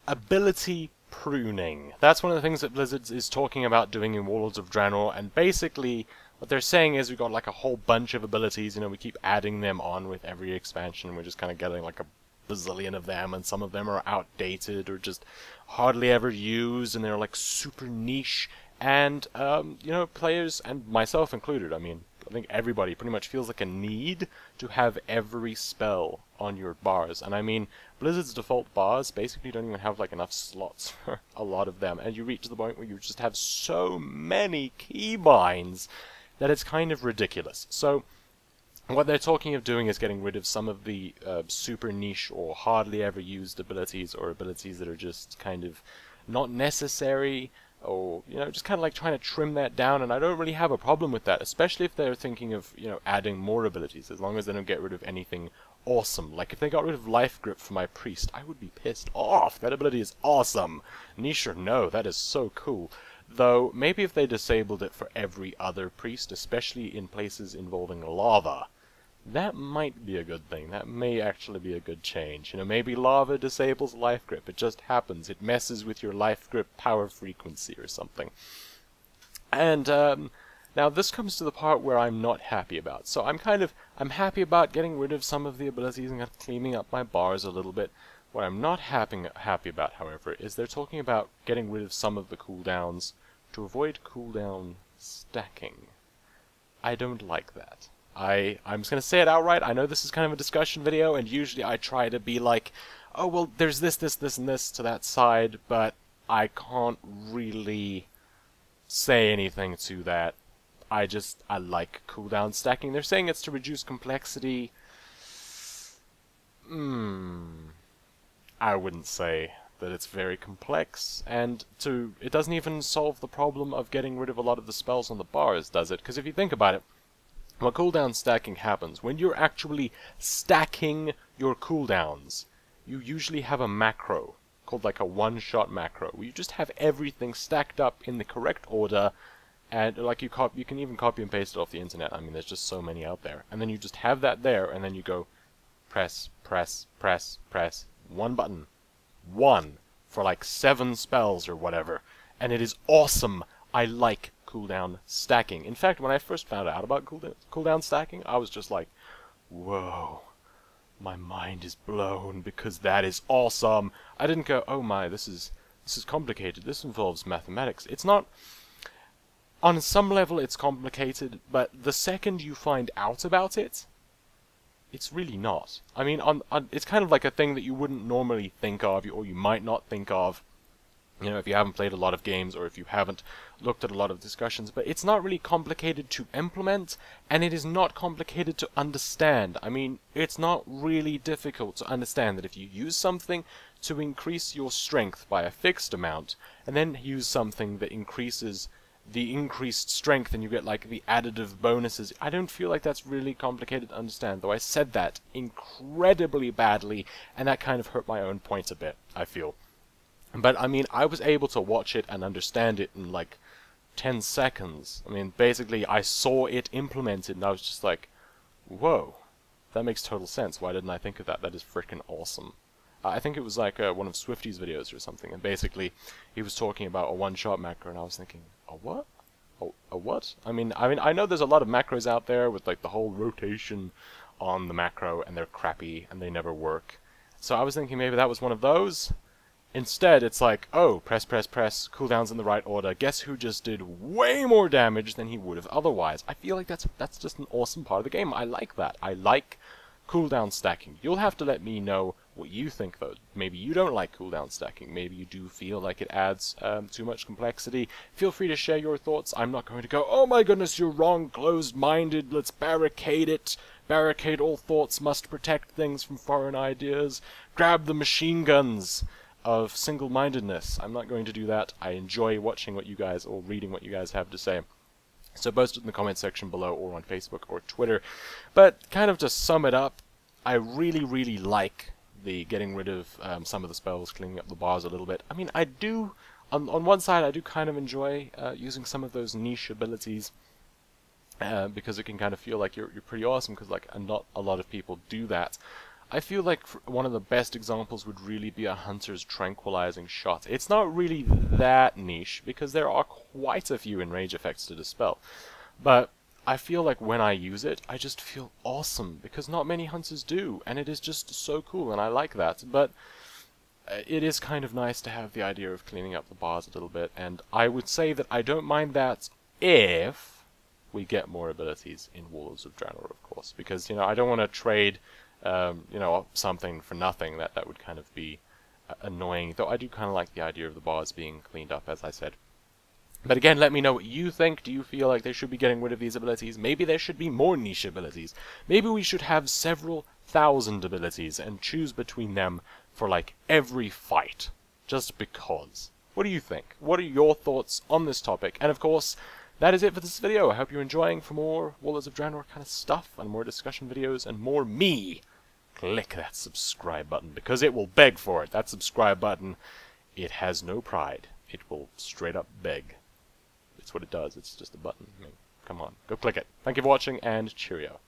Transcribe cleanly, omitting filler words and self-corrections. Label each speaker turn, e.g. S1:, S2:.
S1: ability pruning. That's one of the things that Blizzard is talking about doing in Warlords of Draenor, and basically what they're saying is we've got like a whole bunch of abilities, you know, we keep adding them on with every expansion, we're just kind of getting like a bazillion of them, and some of them are outdated or just hardly ever used, and they're like super niche, and you know, players, and myself included, I mean, I think everybody pretty much feels like a need to have every spell on your bars. And I mean, Blizzard's default bars basically don't even have like enough slots for a lot of them, and you reach the point where you just have so many keybinds that it's kind of ridiculous. So what they're talking of doing is getting rid of some of the super niche or hardly ever used abilities, or abilities that are just kind of not necessary, or, you know, just kind of like trying to trim that down, and I don't really have a problem with that, especially if they're thinking of, you know, adding more abilities, as long as they don't get rid of anything awesome. Like, if they got rid of Life Grip for my Priest, I would be pissed off. That ability is awesome. Niche or no, that is so cool. Though, maybe if they disabled it for every other Priest, especially in places involving lava, that might be a good thing. That may actually be a good change. You know, maybe lava disables Life Grip. It just happens. It messes with your Life Grip power frequency or something. And now this comes to the part where I'm not happy about. So I'm happy about getting rid of some of the abilities and cleaning up my bars a little bit. What I'm not happy about, however, is they're talking about getting rid of some of the cooldowns to avoid cooldown stacking. I don't like that. I'm just going to say it outright. I know this is kind of a discussion video, and usually I try to be like, oh, well, there's this, and this to that side, but I can't really say anything to that. I like cooldown stacking. They're saying it's to reduce complexity. I wouldn't say that it's very complex, and it doesn't even solve the problem of getting rid of a lot of the spells on the bars, does it? Because if you think about it, what cooldown stacking happens, when you're actually stacking your cooldowns, you usually have a macro, called like a one-shot macro, where you just have everything stacked up in the correct order, and like you can even copy and paste it off the internet. I mean, there's just so many out there. And then you just have that there, and then you go press, press, press, press, one button. One, for like 7 spells or whatever. And it is awesome. I like cooldown stacking. In fact, when I first found out about cooldown stacking, I was just like, whoa, my mind is blown, because that is awesome. I didn't go, oh my, this is complicated, this involves mathematics. It's not. On some level it's complicated, but the second you find out about it, it's really not. I mean, it's kind of like a thing that you wouldn't normally think of, or you might not think of, you know, if you haven't played a lot of games, or if you haven't looked at a lot of discussions. But it's not really complicated to implement, and it is not complicated to understand. I mean, it's not really difficult to understand that if you use something to increase your strength by a fixed amount, and then use something that increases the increased strength, and you get like the additive bonuses, I don't feel like that's really complicated to understand, though I said that incredibly badly, and that kind of hurt my own point a bit, I feel. But I mean, I was able to watch it and understand it in like 10 seconds. I mean, basically I saw it implemented and I was just like, whoa, that makes total sense. Why didn't I think of that? That is freaking awesome. I think it was like one of Swifty's videos or something, and basically he was talking about a one-shot macro, and I was thinking, a what? A what? I mean, I know there's a lot of macros out there with like the whole rotation on the macro, and they're crappy and they never work. So I was thinking maybe that was one of those. Instead, it's like, oh, press, press, press, cooldowns in the right order. Guess who just did way more damage than he would have otherwise? I feel like that's just an awesome part of the game. I like that. I like cooldown stacking. You'll have to let me know what you think, though. Maybe you don't like cooldown stacking. Maybe you do feel like it adds too much complexity. Feel free to share your thoughts. I'm not going to go, oh my goodness, you're wrong, closed-minded, let's barricade it. Barricade all thoughts, must protect things from foreign ideas. Grab the machine guns of single-mindedness. I'm not going to do that. I enjoy watching what you guys, or reading what you guys have to say. So post it in the comment section below, or on Facebook or Twitter. But kind of to sum it up, I really, really like the getting rid of some of the spells, cleaning up the bars a little bit. I mean, I do, on one side, I do kind of enjoy using some of those niche abilities, because it can kind of feel like you're pretty awesome, because like not a lot of people do that. I feel like one of the best examples would really be a Hunter's Tranquilizing Shot. It's not really that niche, because there are quite a few enrage effects to dispel. But I feel like when I use it, I just feel awesome, because not many Hunters do, and it is just so cool, and I like that. But it is kind of nice to have the idea of cleaning up the bars a little bit, and I would say that I don't mind that if we get more abilities in Warlords of Draenor, of course, because, you know, I don't want to trade, you know, something for nothing. That would kind of be annoying, though I do kind of like the idea of the bars being cleaned up, as I said. But again, let me know what you think. Do you feel like they should be getting rid of these abilities? Maybe there should be more niche abilities. Maybe we should have several thousand abilities and choose between them for, like, every fight. Just because. What do you think? What are your thoughts on this topic? And of course, that is it for this video. I hope you're enjoying. For more Warlords of Draenor kind of stuff, and more discussion videos, and more me, click that subscribe button, because it will beg for it. That subscribe button, it has no pride. It will straight up beg. It's what it does. It's just a button. I mean, come on. Go click it. Thank you for watching, and cheerio.